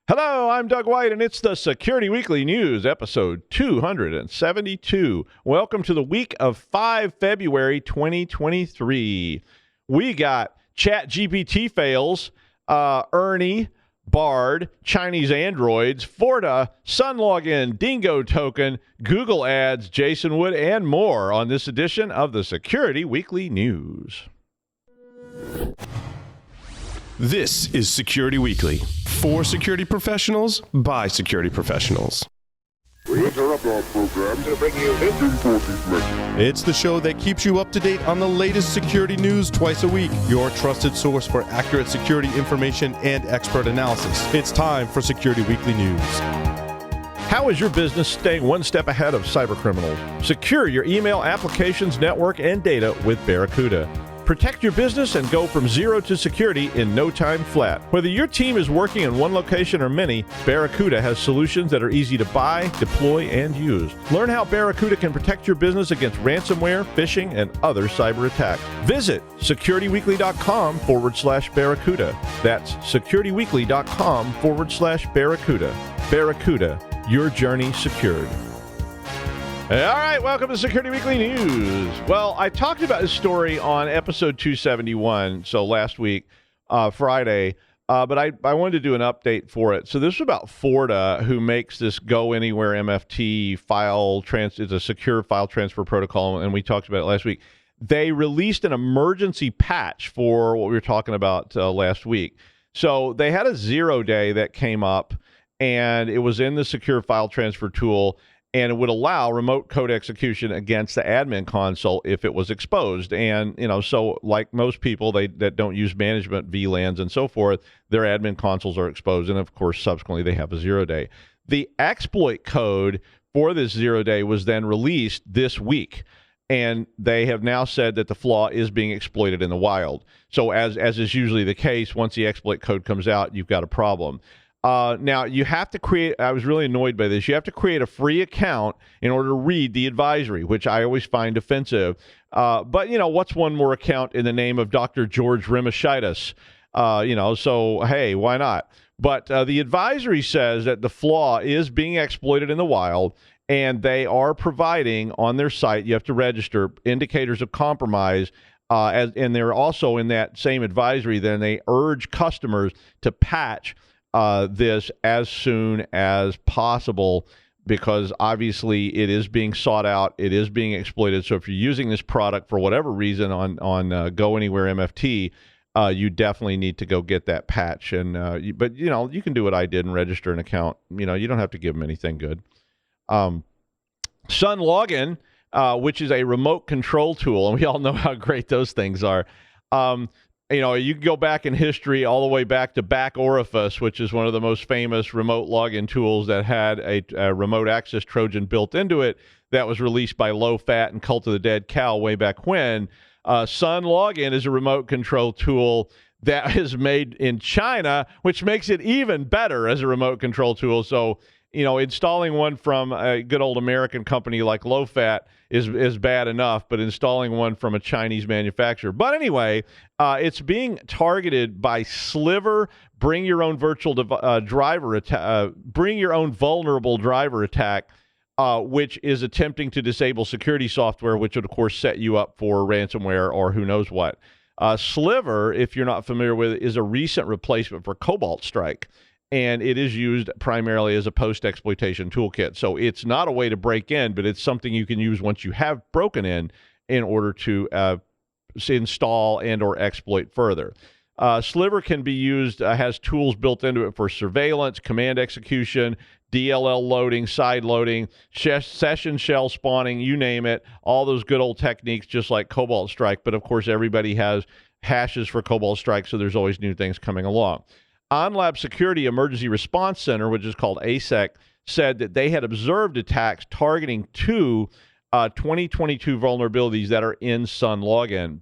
Hello, I'm Doug White, and it's the Security Weekly News, episode 272. Welcome to the week of 5 February 2023. We got Chat-GPT fails, Ernie, Bard, Chinese androids, Fortra, Sunlogin, Dingo token, Google ads, Jason Wood, and more on this edition of the Security Weekly News. This is Security Weekly, for security professionals, by security professionals. We interrupt our program to bring you this important message. It's the show that keeps you up to date on the latest security news twice a week, your trusted source for accurate security information and expert analysis. It's time for Security Weekly News. How is your business staying one step ahead of cybercriminals? Secure your email applications, network, and data with Barracuda. Protect your business and go from zero to security in no time flat. Whether your team is working in one location or many, Barracuda has solutions that are easy to buy, deploy, and use. Learn how Barracuda can protect your business against ransomware, phishing, and other cyber attacks. Visit securityweekly.com/Barracuda. That's securityweekly.com/Barracuda. Barracuda, your journey secured. All right, welcome to Security Weekly News. Well, I talked about this story on episode 271, so last week, Friday, but I wanted to do an update for it. So this is about Fortra, who makes this Go Anywhere MFT it's a secure file transfer protocol, and we talked about it last week. They released an emergency patch for what we were talking about last week. So they had a 0-day that came up, and it was in the secure file transfer tool, and it would allow remote code execution against the admin console if it was exposed. And, so like most people that don't use management VLANs and so forth, their admin consoles are exposed. And, of course, subsequently, they have a 0-day. The exploit code for this 0-day was then released this week. And they have now said that the flaw is being exploited in the wild. So as is usually the case, once the exploit code comes out, you've got a problem. Now, you have to create, I was really annoyed by this, you have to create a free account in order to read the advisory, which I always find offensive. But, what's one more account in the name of Dr. George Rimashitis? So, hey, why not? But the advisory says that the flaw is being exploited in the wild, and they are providing on their site, you have to register, indicators of compromise. And they're also in that same advisory, then they urge customers to patch this as soon as possible, because obviously it is being sought out, it is being exploited. So if you're using this product for whatever reason on Go Anywhere MFT, you definitely need to go get that patch. And but you can do what I did and register an account. You don't have to give them anything good. Sunlogin, which is a remote control tool, and we all know how great those things are. You can go back in history all the way back to Back Orifice, which is one of the most famous remote login tools that had a remote access Trojan built into it that was released by Low Fat and Cult of the Dead Cow way back when. Sunlogin is a remote control tool that is made in China, which makes it even better as a remote control tool. So, installing one from a good old American company like Low Fat is bad enough, but installing one from a Chinese manufacturer. But anyway, it's being targeted by Sliver. Bring your own virtual driver attack. Bring your own vulnerable driver attack, which is attempting to disable security software, which would of course set you up for ransomware or who knows what. Sliver, if you're not familiar with it, is a recent replacement for Cobalt Strike. And it is used primarily as a post-exploitation toolkit. So it's not a way to break in, but it's something you can use once you have broken in order to install and or exploit further. Sliver can be used, has tools built into it for surveillance, command execution, DLL loading, side loading, session shell spawning, you name it, all those good old techniques just like Cobalt Strike. But of course, everybody has hashes for Cobalt Strike, so there's always new things coming along. OnLab Security Emergency Response Center, which is called ASEC, said that they had observed attacks targeting two 2022 vulnerabilities that are in Sunlogin.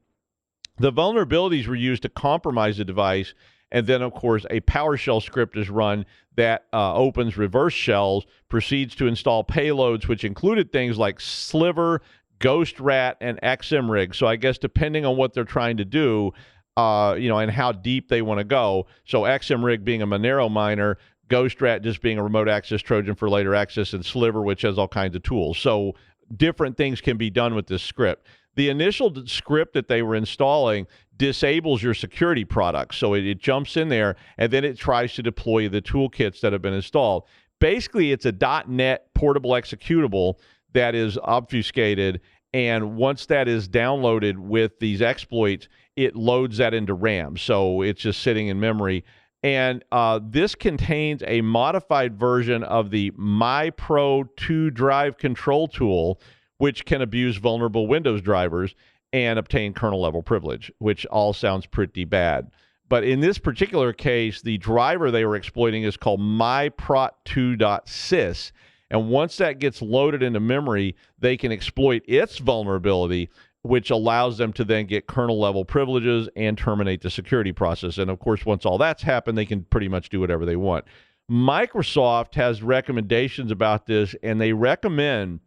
The vulnerabilities were used to compromise the device, and then, of course, a PowerShell script is run that opens reverse shells, proceeds to install payloads, which included things like Sliver, Ghost Rat, and XMRig. So I guess depending on what they're trying to do, and how deep they want to go. So XMRig being a Monero miner, Ghost Rat just being a remote access Trojan for later access, and Sliver, which has all kinds of tools. So different things can be done with this script. The initial script that they were installing disables your security products. So it jumps in there, and then it tries to deploy the toolkits that have been installed. Basically, it's a .NET portable executable that is obfuscated, and once that is downloaded with these exploits, it loads that into RAM. So it's just sitting in memory. And this contains a modified version of the MyPro 2 drive control tool, which can abuse vulnerable Windows drivers and obtain kernel-level privilege, which all sounds pretty bad. But in this particular case, the driver they were exploiting is called myprot2.sys. And once that gets loaded into memory, they can exploit its vulnerability, which allows them to then get kernel-level privileges and terminate the security process. And, of course, once all that's happened, they can pretty much do whatever they want. Microsoft has recommendations about this, and they recommend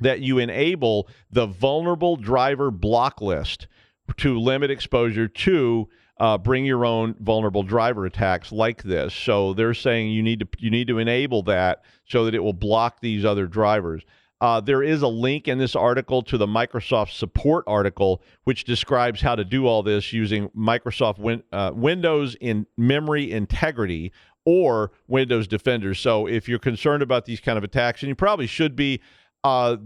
that you enable the vulnerable driver block list to limit exposure to bring your own vulnerable driver attacks like this. So they're saying you need to enable that so that it will block these other drivers. There is a link in this article to the Microsoft support article, which describes how to do all this using Microsoft Windows in memory integrity or Windows Defender. So if you're concerned about these kind of attacks, and you probably should be,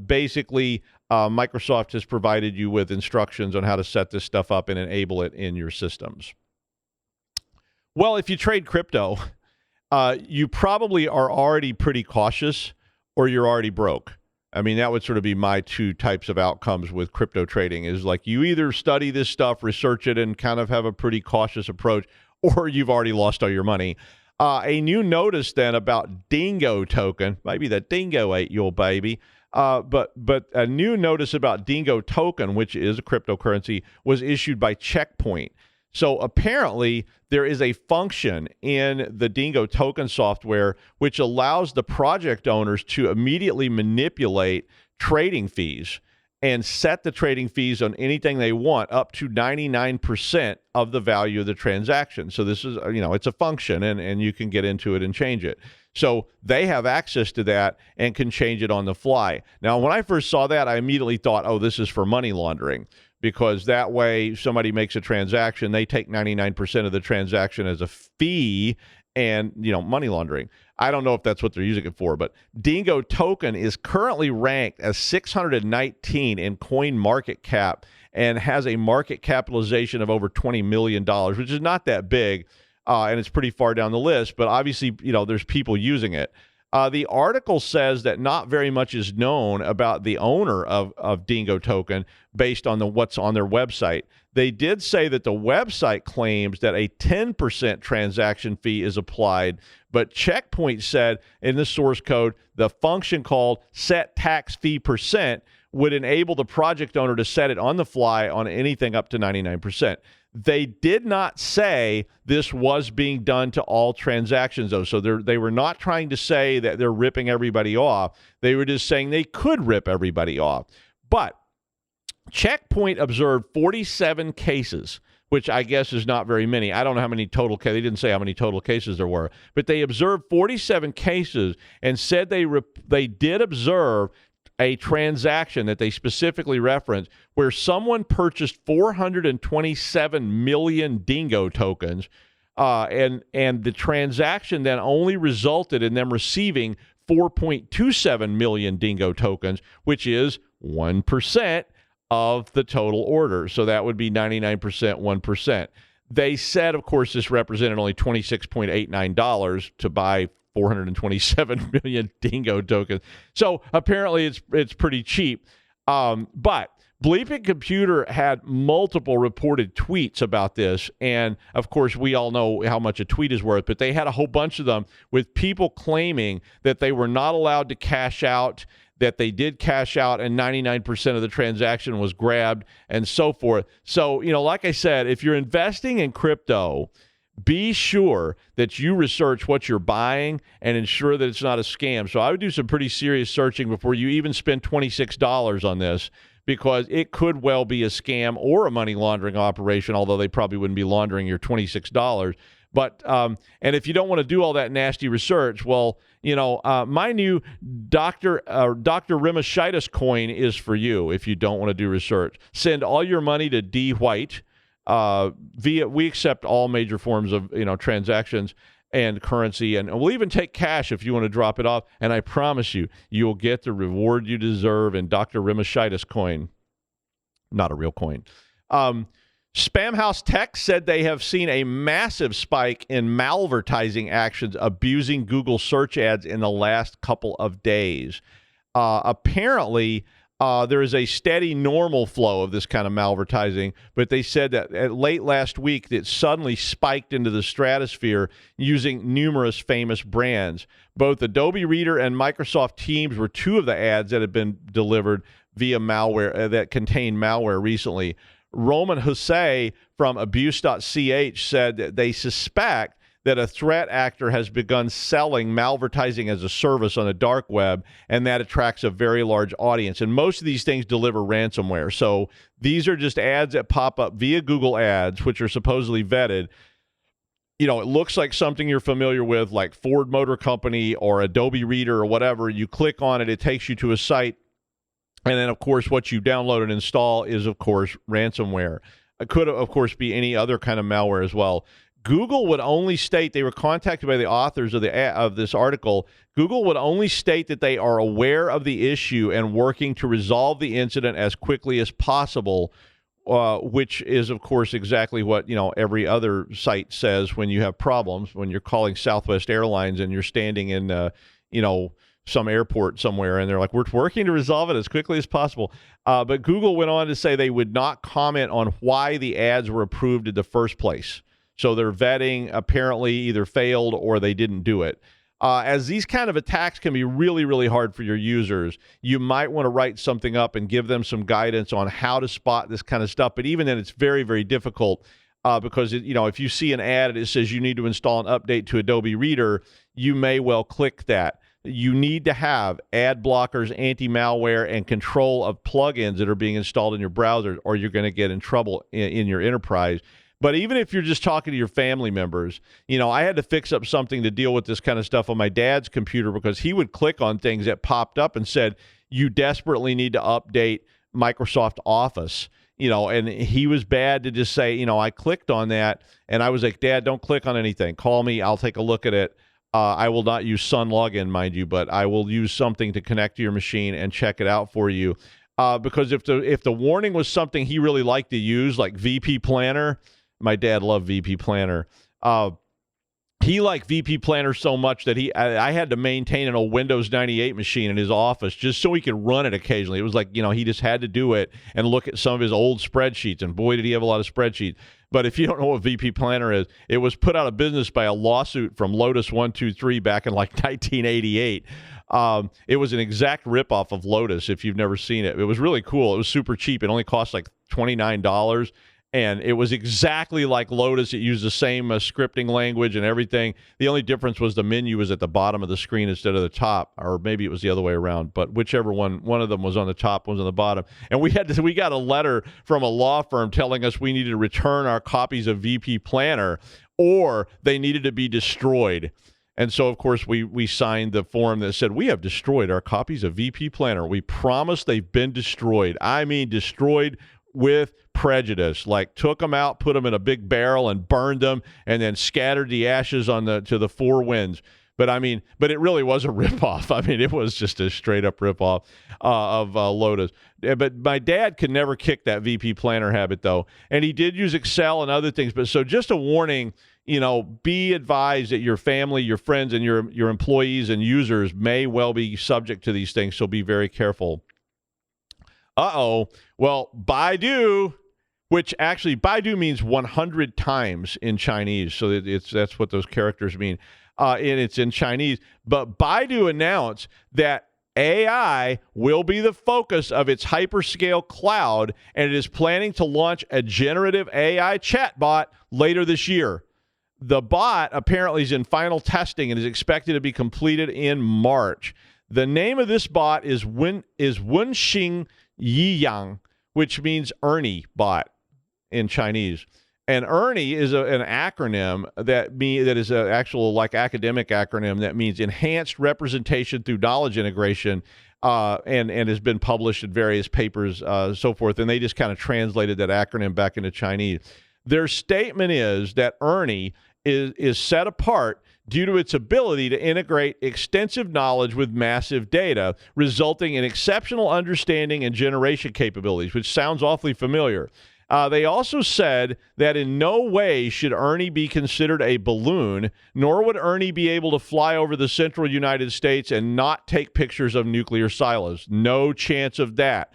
basically, Microsoft has provided you with instructions on how to set this stuff up and enable it in your systems. Well, if you trade crypto, you probably are already pretty cautious, or you're already broke. I mean, that would sort of be my two types of outcomes with crypto trading, is like you either study this stuff, research it, and kind of have a pretty cautious approach, or you've already lost all your money. A new notice then about Dingo token, maybe that Dingo ate your baby, but a new notice about Dingo token, which is a cryptocurrency, was issued by Checkpoint. So apparently there is a function in the Dingo token software which allows the project owners to immediately manipulate trading fees and set the trading fees on anything they want up to 99% of the value of the transaction. So this is, it's a function, and you can get into it and change it. So they have access to that and can change it on the fly. Now, when I first saw that, I immediately thought, oh, this is for money laundering, because that way somebody makes a transaction, they take 99% of the transaction as a fee, and, money laundering. I don't know if that's what they're using it for, but Dingo token is currently ranked as 619 in coin market cap and has a market capitalization of over $20 million, which is not that big, and it's pretty far down the list, but obviously, there's people using it. The article says that not very much is known about the owner of Dingo token based on what's on their website. They did say that the website claims that a 10% transaction fee is applied, but Checkpoint said in the source code, the function called set tax fee percent would enable the project owner to set it on the fly on anything up to 99%. They did not say this was being done to all transactions, though. So they were not trying to say that they're ripping everybody off. They were just saying they could rip everybody off. But Checkpoint observed 47 cases, which I guess is not very many. I don't know how many total cases. They didn't say how many total cases there were. But they observed 47 cases and said they did observe a transaction that they specifically referenced where someone purchased 427 million Dingo tokens, and the transaction then only resulted in them receiving 4.27 million Dingo tokens, which is 1% of the total order. So that would be 99%, 1%. They said, of course, this represented only $26.89 to buy 427 million Dingo tokens. So apparently it's pretty cheap. But Bleeping Computer had multiple reported tweets about this. And of course, we all know how much a tweet is worth, but they had a whole bunch of them with people claiming that they were not allowed to cash out, that they did cash out, and 99% of the transaction was grabbed, and so forth. So, like I said, if you're investing in crypto, be sure that you research what you're buying and ensure that it's not a scam. So I would do some pretty serious searching before you even spend $26 on this, because it could well be a scam or a money laundering operation, although they probably wouldn't be laundering your $26. But and if you don't want to do all that nasty research, well, my new Dr. Rimaschitis coin is for you if you don't want to do research. Send all your money to D White we accept all major forms of transactions and currency, and we'll even take cash if you want to drop it off. And I promise you, you will get the reward you deserve in Dr. Rimaschitis coin. Not a real coin. Spamhaus Tech said they have seen a massive spike in malvertising actions abusing Google search ads in the last couple of days. Apparently, there is a steady normal flow of this kind of malvertising, but they said that late last week it suddenly spiked into the stratosphere using numerous famous brands. Both Adobe Reader and Microsoft Teams were two of the ads that had been delivered via malware that contained malware recently. Roman Jose from abuse.ch said that they suspect that a threat actor has begun selling malvertising as a service on the dark web, and that attracts a very large audience. And most of these things deliver ransomware. So these are just ads that pop up via Google Ads, which are supposedly vetted. It looks like something you're familiar with, like Ford Motor Company or Adobe Reader or whatever. You click on it, it takes you to a site. And then, of course, what you download and install is, of course, ransomware. It could, of course, be any other kind of malware as well. Google would only state, they were contacted by the authors of this article, Google would only state that they are aware of the issue and working to resolve the incident as quickly as possible, which is, of course, exactly what every other site says when you have problems, when you're calling Southwest Airlines and you're standing in, some airport somewhere, and they're like, we're working to resolve it as quickly as possible. But Google went on to say they would not comment on why the ads were approved in the first place. So their vetting apparently either failed or they didn't do it. As these kind of attacks can be really, really hard for your users, you might want to write something up and give them some guidance on how to spot this kind of stuff. But even then, it's very, very difficult because, if you see an ad that says you need to install an update to Adobe Reader, you may well click that. You need to have ad blockers, anti-malware, and control of plugins that are being installed in your browser, or you're going to get in trouble in your enterprise. But even if you're just talking to your family members, I had to fix up something to deal with this kind of stuff on my dad's computer because he would click on things that popped up and said, you desperately need to update Microsoft Office. And he was bad to just say, I clicked on that. And I was like, Dad, don't click on anything. Call me. I'll take a look at it. I will not use Sunlogin, mind you, but I will use something to connect to your machine and check it out for you. Because if the warning was something he really liked to use, like VP Planner, my dad loved VP Planner. He liked VP Planner so much that I had to maintain an old Windows 98 machine in his office just so he could run it occasionally. It was like, he just had to do it and look at some of his old spreadsheets. And boy, did he have a lot of spreadsheets. But if you don't know what VP Planner is, it was put out of business by a lawsuit from Lotus 123 back in like 1988. It was an exact ripoff of Lotus if you've never seen it. It was really cool. It was super cheap. It only cost like $29. And it was exactly like Lotus. It used the same scripting language and everything. The only difference was the menu was at the bottom of the screen instead of the top, or maybe it was the other way around. But whichever one of them was on the top, one was on the bottom. And we got a letter from a law firm telling us we needed to return our copies of VP Planner, or they needed to be destroyed. And so, of course, we signed the form that said, we have destroyed our copies of VP Planner. We promise they've been destroyed. I mean, destroyed with prejudice, like took them out, put them in a big barrel and burned them, and then scattered the ashes to the four winds. But it really was a ripoff. It was just a straight up ripoff of Lotus. But my dad could never kick that VP Planner habit though. And he did use Excel and other things. But so just a warning, be advised that your family, your friends, and your employees and users may well be subject to these things. So be very careful. Well, Baidu, which actually Baidu means 100 times in Chinese. So that's what those characters mean. And it's in Chinese. But Baidu announced that AI will be the focus of its hyperscale cloud, and it is planning to launch a generative AI chatbot later this year. The bot apparently is in final testing and is expected to be completed in March. The name of this bot is Wenxing Yiyang, which means Ernie bot in Chinese. And Ernie is an acronym that is an actual like academic acronym that means Enhanced Representation Through Knowledge Integration, and has been published in various papers, so forth. And they just kind of translated that acronym back into Chinese. Their statement is that Ernie is set apart due to its ability to integrate extensive knowledge with massive data, resulting in exceptional understanding and generation capabilities, which sounds awfully familiar. They also said that in no way should Ernie be considered a balloon, nor would Ernie be able to fly over the central United States and not take pictures of nuclear silos. No chance of that.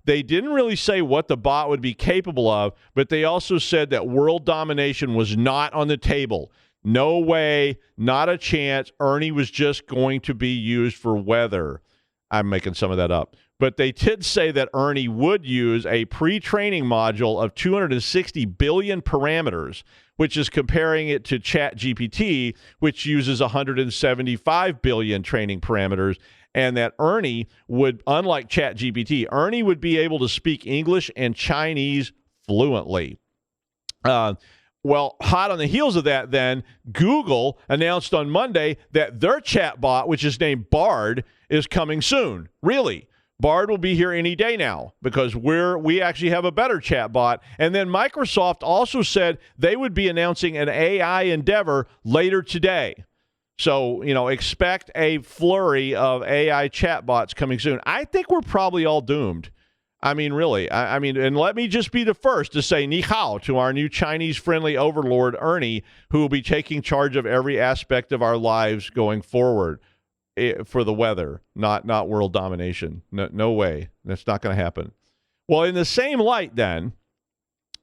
They didn't really say what the bot would be capable of, but they also said that world domination was not on the table. No way, not a chance. Ernie was just going to be used for weather. I'm making some of that up. But they did say that Ernie would use a pre-training module of 260 billion parameters, which is comparing it to Chat-GPT, which uses 175 billion training parameters, and that Ernie would, unlike Chat-GPT, Ernie would be able to speak English and Chinese fluently. Well, hot on the heels of that, then, Google announced on Monday that their chatbot, which is named Bard, is coming soon. Really? Bard will be here any day now because we actually have a better chatbot. And then Microsoft also said they would be announcing an AI endeavor later today. So, expect a flurry of AI chatbots coming soon. I think we're probably all doomed. I mean, really. I mean, and let me just be the first to say ni hao to our new Chinese-friendly overlord, Ernie, who will be taking charge of every aspect of our lives going forward for the weather, not world domination. No way. That's not going to happen. Well, in the same light, then,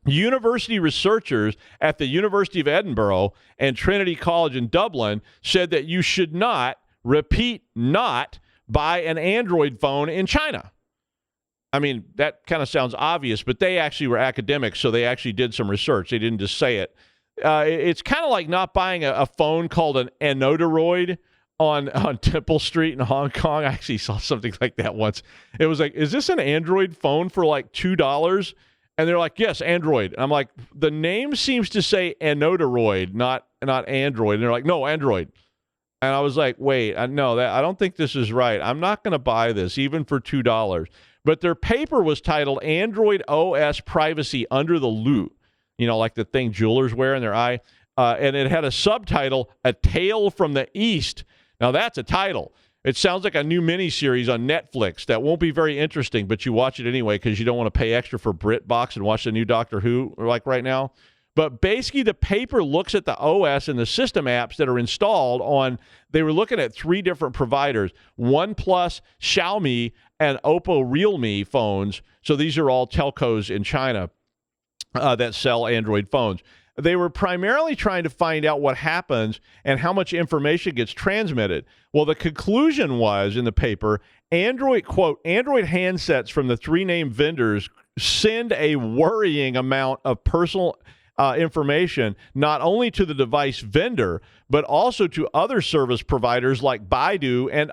university researchers at the University of Edinburgh and Trinity College in Dublin said that you should not, repeat, not buy an Android phone in China. I mean, that kind of sounds obvious, but they actually were academics, so they actually did some research. They didn't just say it. It's kind of like not buying a phone called an Anodoroid on Temple Street in Hong Kong. I actually saw something like that once. It was like, is this an Android phone for like $2? And they're like, yes, Android. And I'm like, the name seems to say Anodoroid, not Android. And they're like, no, Android. And I was like, wait, no, I don't think this is right. I'm not going to buy this, even for $2. But their paper was titled Android OS Privacy Under the Loop, like the thing jewelers wear in their eye. And it had a subtitle, A Tale from the East. Now, that's a title. It sounds like a new miniseries on Netflix that won't be very interesting, but you watch it anyway because you don't want to pay extra for BritBox and watch the new Doctor Who like right now. But basically, the paper looks at the OS and the system apps that are installed on, they were looking at 3 different providers, OnePlus, Xiaomi, and Oppo Realme phones. So these are all telcos in China that sell Android phones. They were primarily trying to find out what happens and how much information gets transmitted. Well, the conclusion was in the paper, quote, Android handsets from the 3 named vendors send a worrying amount of personal information, not only to the device vendor, but also to other service providers like Baidu and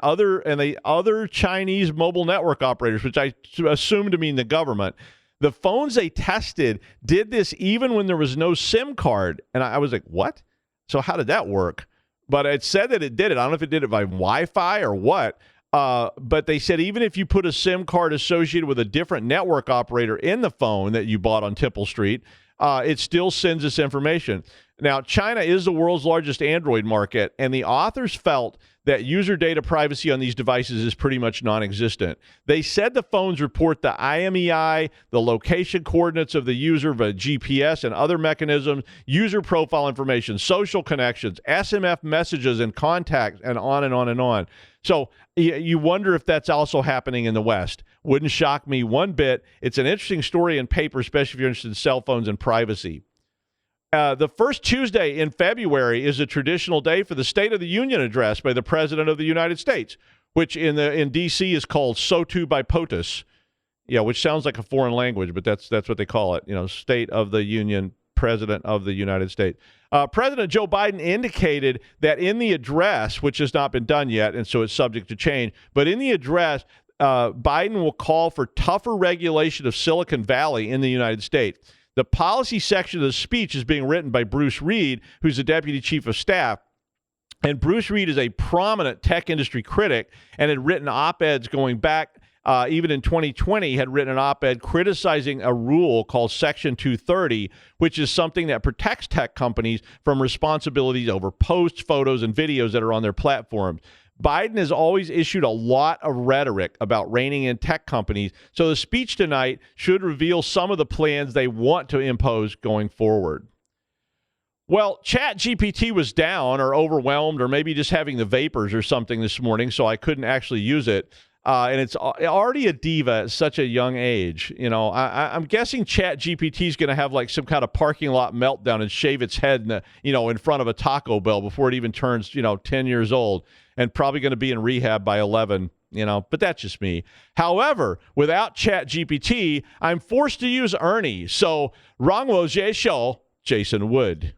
the other Chinese mobile network operators, which I assume to mean the government. The phones they tested did this even when there was no SIM card. And I was like, what? So how did that work? But it said that it did it. I don't know if it did it by Wi-Fi or what. But they said even if you put a SIM card associated with a different network operator in the phone that you bought on Temple Street, it still sends this information. Now, China is the world's largest Android market, and the authors felt that user data privacy on these devices is pretty much non-existent. They said the phones report the IMEI, the location coordinates of the user via GPS and other mechanisms, user profile information, social connections, SMF messages and contacts, and on and on and on. So you wonder if that's also happening in the West. Wouldn't shock me one bit. It's an interesting story in paper, especially if you're interested in cell phones and privacy. The first Tuesday in February is a traditional day for the State of the Union address by the President of the United States, which in D.C. is called Sotu by POTUS. Yeah, which sounds like a foreign language, but that's what they call it. State of the Union, President of the United States. President Joe Biden indicated that in the address, which has not been done yet, and so it's subject to change, but in the address, Biden will call for tougher regulation of Silicon Valley in the United States. The policy section of the speech is being written by Bruce Reed, who's the deputy chief of staff. And Bruce Reed is a prominent tech industry critic and had written op-eds going back, even in 2020, had written an op-ed criticizing a rule called Section 230, which is something that protects tech companies from responsibilities over posts, photos, and videos that are on their platforms. Biden has always issued a lot of rhetoric about reining in tech companies, so the speech tonight should reveal some of the plans they want to impose going forward. Well, Chat-GPT was down or overwhelmed or maybe just having the vapors or something this morning, so I couldn't actually use it. And it's already a diva at such a young age. You know, I'm guessing Chat-GPT is going to have like some kind of parking lot meltdown and shave its head, in front of a Taco Bell before it even turns, 10 years old, and probably going to be in rehab by 11. But that's just me. However, without Chat-GPT, I'm forced to use Ernie. So, Rangwo Show, Jason Wood.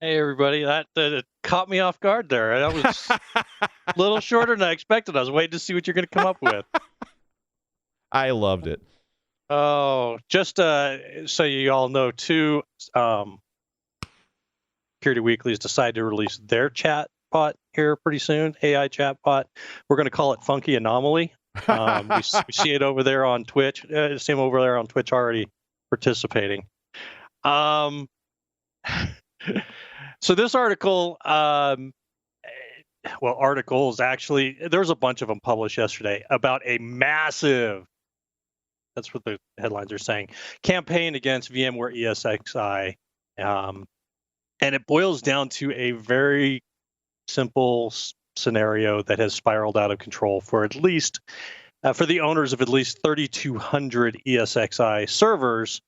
Hey, everybody. That caught me off guard there. That was a little shorter than I expected. I was waiting to see what you're going to come up with. I loved it. Oh, just so you all know, too, Security Weekly has decided to release their chatbot here pretty soon, AI chatbot. We're going to call it Funky Anomaly. We see it over there on Twitch. Same over there on Twitch already participating. So this article, articles actually, there's a bunch of them published yesterday about a massive, that's what the headlines are saying, campaign against VMware ESXi. And it boils down to a very simple scenario that has spiraled out of control for at least, for the owners of at least 3,200 ESXi servers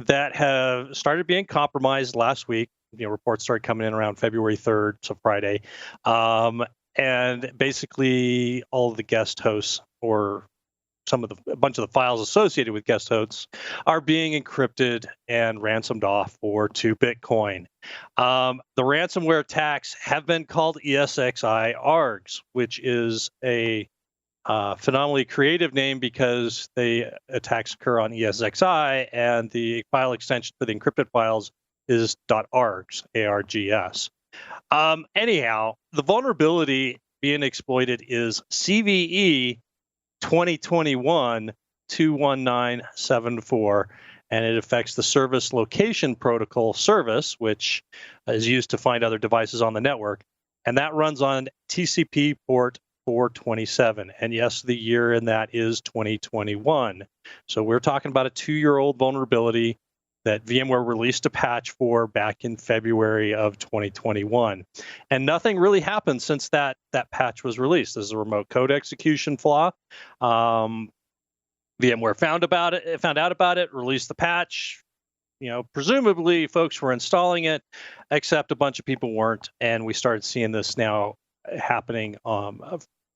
that have started being compromised last week. Reports started coming in around February 3rd, so Friday. And basically all of the guest hosts or a bunch of the files associated with guest hosts are being encrypted and ransomed off to Bitcoin. The ransomware attacks have been called ESXi ARGs, which is a phenomenally creative name because the attacks occur on ESXi, and the file extension for the encrypted files is .args, ARGS. Anyhow, the vulnerability being exploited is CVE 2021-21974, and it affects the service location protocol service, which is used to find other devices on the network, and that runs on TCP port 427. And yes, the year in that is 2021. So we're talking about a 2-year-old vulnerability that VMware released a patch for back in February of 2021. And nothing really happened since that patch was released. There's a remote code execution flaw. VMware found out about it, released the patch. Presumably folks were installing it, except a bunch of people weren't. And we started seeing this now happening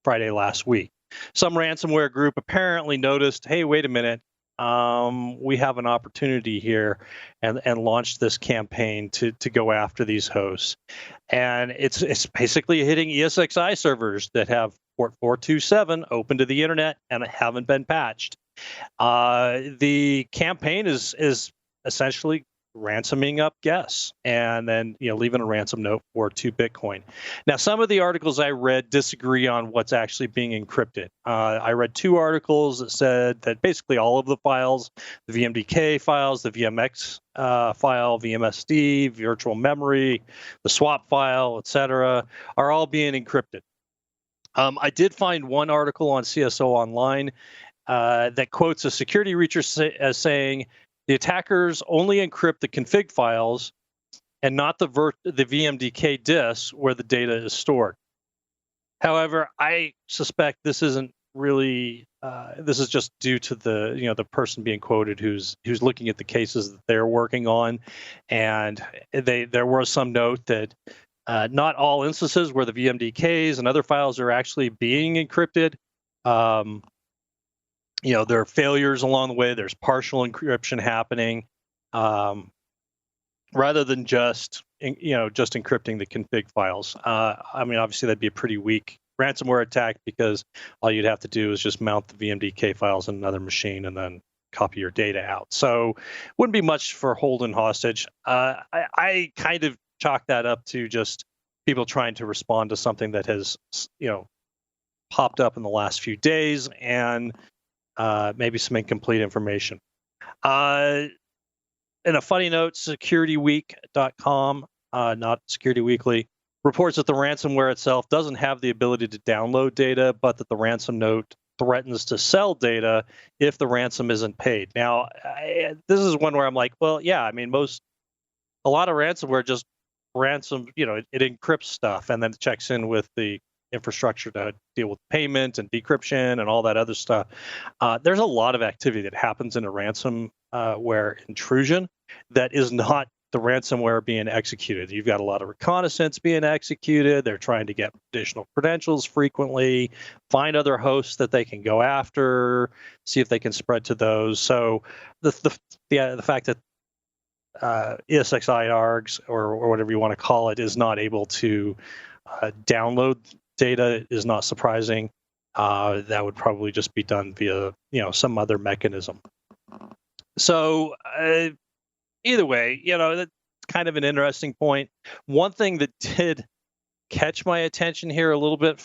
Friday last week. Some ransomware group apparently noticed, hey, wait a minute, we have an opportunity here, and launched this campaign to go after these hosts. And it's basically hitting ESXi servers that have port 427 open to the internet and haven't been patched. The campaign is essentially ransoming up guests and then leaving a ransom note to Bitcoin. Now, some of the articles I read disagree on what's actually being encrypted. I read 2 articles that said that basically all of the files, the VMDK files, the VMX file, VMSD, virtual memory, the swap file, etc., are all being encrypted. I did find one article on CSO Online that quotes a security researcher as saying, the attackers only encrypt the config files and not the VMDK disks where the data is stored. However, I suspect this isn't really. This is just due to the person being quoted who's looking at the cases that they're working on, and there was some note that not all instances where the VMDKs and other files are actually being encrypted. There are failures along the way. There's partial encryption happening, rather than just encrypting the config files. Obviously that'd be a pretty weak ransomware attack because all you'd have to do is just mount the VMDK files on another machine and then copy your data out. So wouldn't be much for holding hostage. I kind of chalk that up to just people trying to respond to something that has, popped up in the last few days, and maybe some incomplete information. In a funny note, securityweek.com, not Security Weekly, reports that the ransomware itself doesn't have the ability to download data, but that the ransom note threatens to sell data if the ransom isn't paid. Now, this is one where I'm like, well, yeah, I mean, a lot of ransomware just it encrypts stuff and then it checks in with the infrastructure to deal with payment and decryption and all that other stuff. There's a lot of activity that happens in a ransomware intrusion that is not the ransomware being executed. You've got a lot of reconnaissance being executed. They're trying to get additional credentials frequently, find other hosts that they can go after, see if they can spread to those. So the fact that ESXi ARGs or whatever you want to call it is not able to download data is not surprising. That would probably just be done via some other mechanism. So either way, that's kind of an interesting point. One thing that did catch my attention here a little bit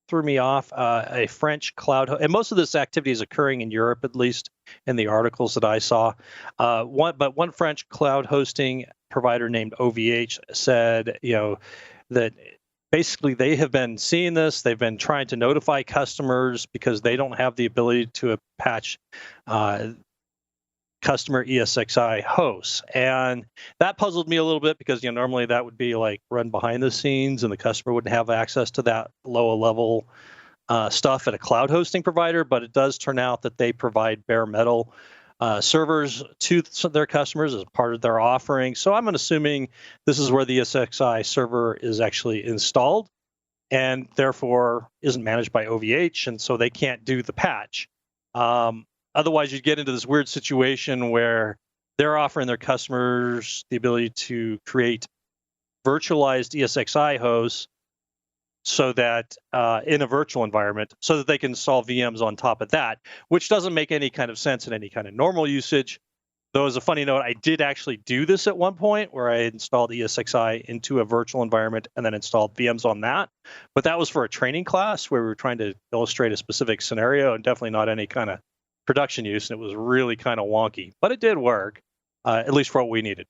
threw me off. A French cloud, and most of this activity is occurring in Europe, at least in the articles that I saw. One French cloud hosting provider named OVH said, that basically they have been seeing this. They've been trying to notify customers because they don't have the ability to patch customer ESXi hosts. And that puzzled me a little bit because normally that would be like run behind the scenes and the customer wouldn't have access to that lower level stuff at a cloud hosting provider. But it does turn out that they provide bare metal servers to their customers as part of their offering. So I'm assuming this is where the ESXi server is actually installed and therefore isn't managed by OVH, and so they can't do the patch. Otherwise, you'd get into this weird situation where they're offering their customers the ability to create virtualized ESXi hosts so that in a virtual environment, so that they can install VMs on top of that, which doesn't make any kind of sense in any kind of normal usage. Though, as a funny note, I did actually do this at one point where I installed ESXi into a virtual environment and then installed VMs on that. But that was for a training class where we were trying to illustrate a specific scenario and definitely not any kind of production use. And it was really kind of wonky, but it did work, at least for what we needed.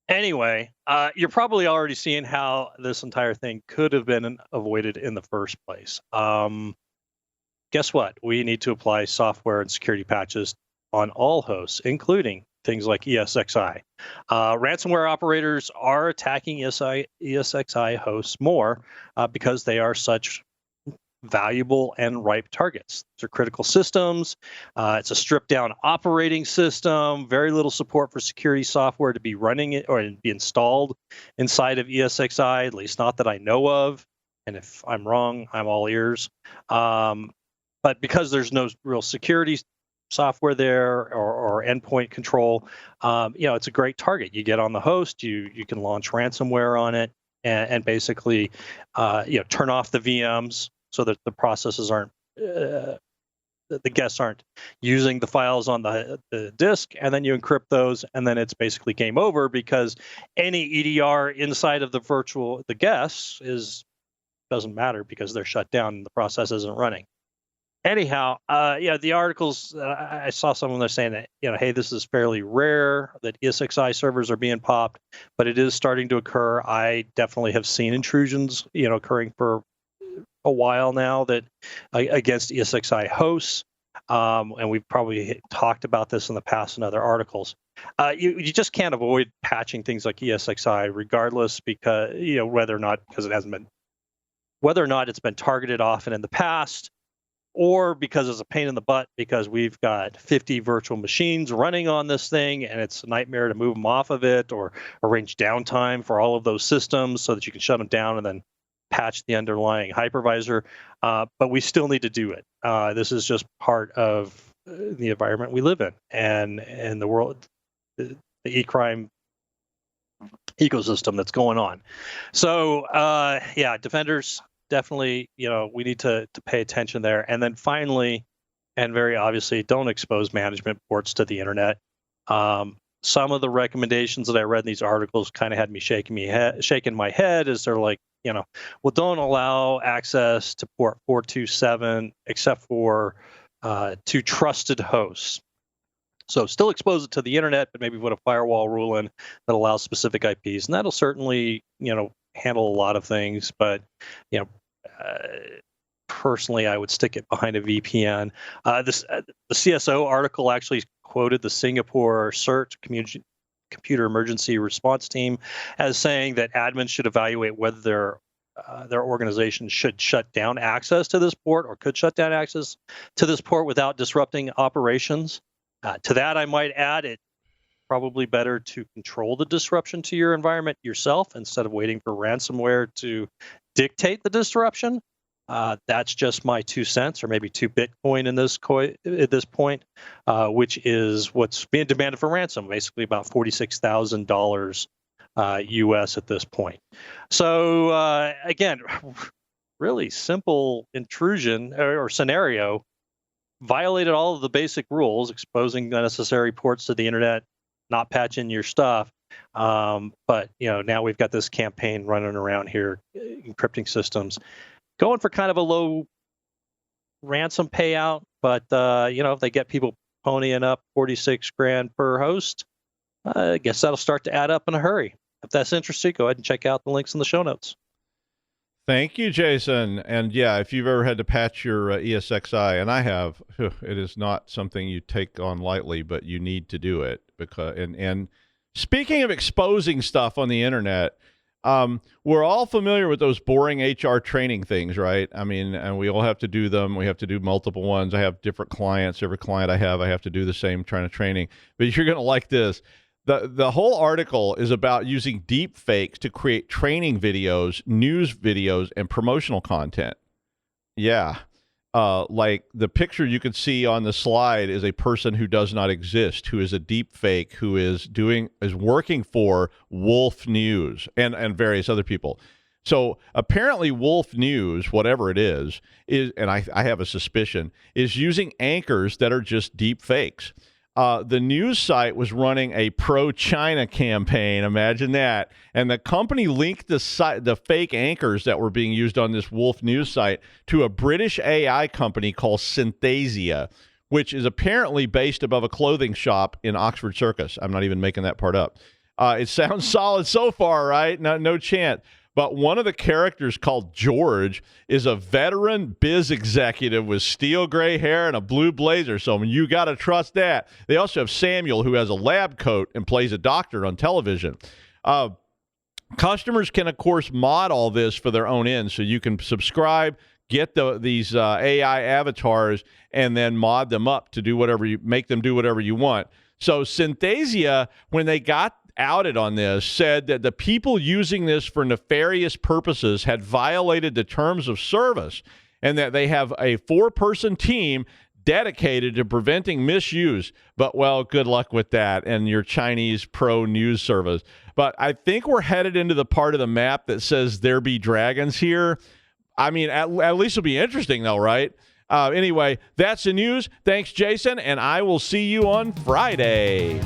Anyway, you're probably already seeing how this entire thing could have been avoided in the first place. Guess what? We need to apply software and security patches on all hosts, including things like ESXi. Ransomware operators are attacking ESXi hosts more because they are such valuable and ripe targets. These are critical systems. It's a stripped down operating system, very little support for security software to be running it or be installed inside of ESXi, at least not that I know of. And if I'm wrong, I'm all ears. But because there's no real security software there or endpoint control, it's a great target. You get on the host, you can launch ransomware on it and basically, turn off the VMs so that the processes aren't, the guests aren't using the files on the disk, and then you encrypt those, and then it's basically game over because any EDR inside of the guests doesn't matter because they're shut down and the process isn't running. Anyhow, the articles, I saw someone there saying that, hey, this is fairly rare that ESXi servers are being popped, but it is starting to occur. I definitely have seen intrusions, occurring for a while now that against ESXi hosts, and we've probably talked about this in the past in other articles. You just can't avoid patching things like ESXi, regardless, because whether or not it's been targeted often in the past, or because it's a pain in the butt because we've got 50 virtual machines running on this thing and it's a nightmare to move them off of it or arrange downtime for all of those systems so that you can shut them down and then patch the underlying hypervisor. But we still need to do it. This is just part of the environment we live in and the world, the e-crime ecosystem that's going on. So, defenders, definitely, we need to pay attention there. And then finally, and very obviously don't expose management ports to the internet. Some of the recommendations that I read in these articles kind of had me shaking my head as they're like, well, don't allow access to port 427 except for to trusted hosts. So still expose it to the internet, but maybe put a firewall rule in that allows specific IPs, and that'll certainly, handle a lot of things. But, personally, I would stick it behind a VPN. The CSO article actually quoted the Singapore CERT Computer Emergency Response Team as saying that admins should evaluate whether their organization should shut down access to this port or could shut down access to this port without disrupting operations. To that, I might add, it's probably better to control the disruption to your environment yourself instead of waiting for ransomware to dictate the disruption. That's just my 2 cents, or maybe 2 Bitcoin at this point, which is what's being demanded for ransom, basically about $46,000 US at this point. So again, really simple intrusion or scenario. Violated all of the basic rules, exposing unnecessary ports to the internet, not patching your stuff. But now we've got this campaign running around here, encrypting systems, going for kind of a low ransom payout. But if they get people ponying up 46 grand per host, I guess that'll start to add up in a hurry. If that's interesting, go ahead and check out the links in the show notes. Thank you, Jason. And yeah, if you've ever had to patch your ESXi, and I have, it is not something you take on lightly, but you need to do it. And speaking of exposing stuff on the internet, we're all familiar with those boring HR training things, right? I mean, and we all have to do them. We have to do multiple ones. I have different clients. Every client I have to do the same kind of training. But you're going to like this. The whole article is about using deep fakes to create training videos, news videos, and promotional content. Yeah. Like the picture you can see on the slide is a person who does not exist, who is a deep fake, who is working for Wolf News and various other people. So apparently Wolf News, whatever it is, and I have a suspicion, is using anchors that are just deep fakes. The news site was running a pro-China campaign. Imagine that. And the company linked the fake anchors that were being used on this Wolf News site to a British AI company called Synthesia, which is apparently based above a clothing shop in Oxford Circus. I'm not even making that part up. It sounds solid so far, right? No chance. But one of the characters, called George, is a veteran biz executive with steel gray hair and a blue blazer. So you got to trust that. They also have Samuel, who has a lab coat and plays a doctor on television. Customers can, of course, mod all this for their own ends. So you can subscribe, get these AI avatars, and then mod them up to make them do whatever you want. So Synthesia, when they got outed on this, said that the people using this for nefarious purposes had violated the terms of service, and that they have a 4-person team dedicated to preventing misuse. But, well, good luck with that and your Chinese pro news service. But I think we're headed into the part of the map that says there be dragons here. I mean, at least it'll be interesting, though, right? Anyway, that's the news. Thanks, Jason, and I will see you on Friday.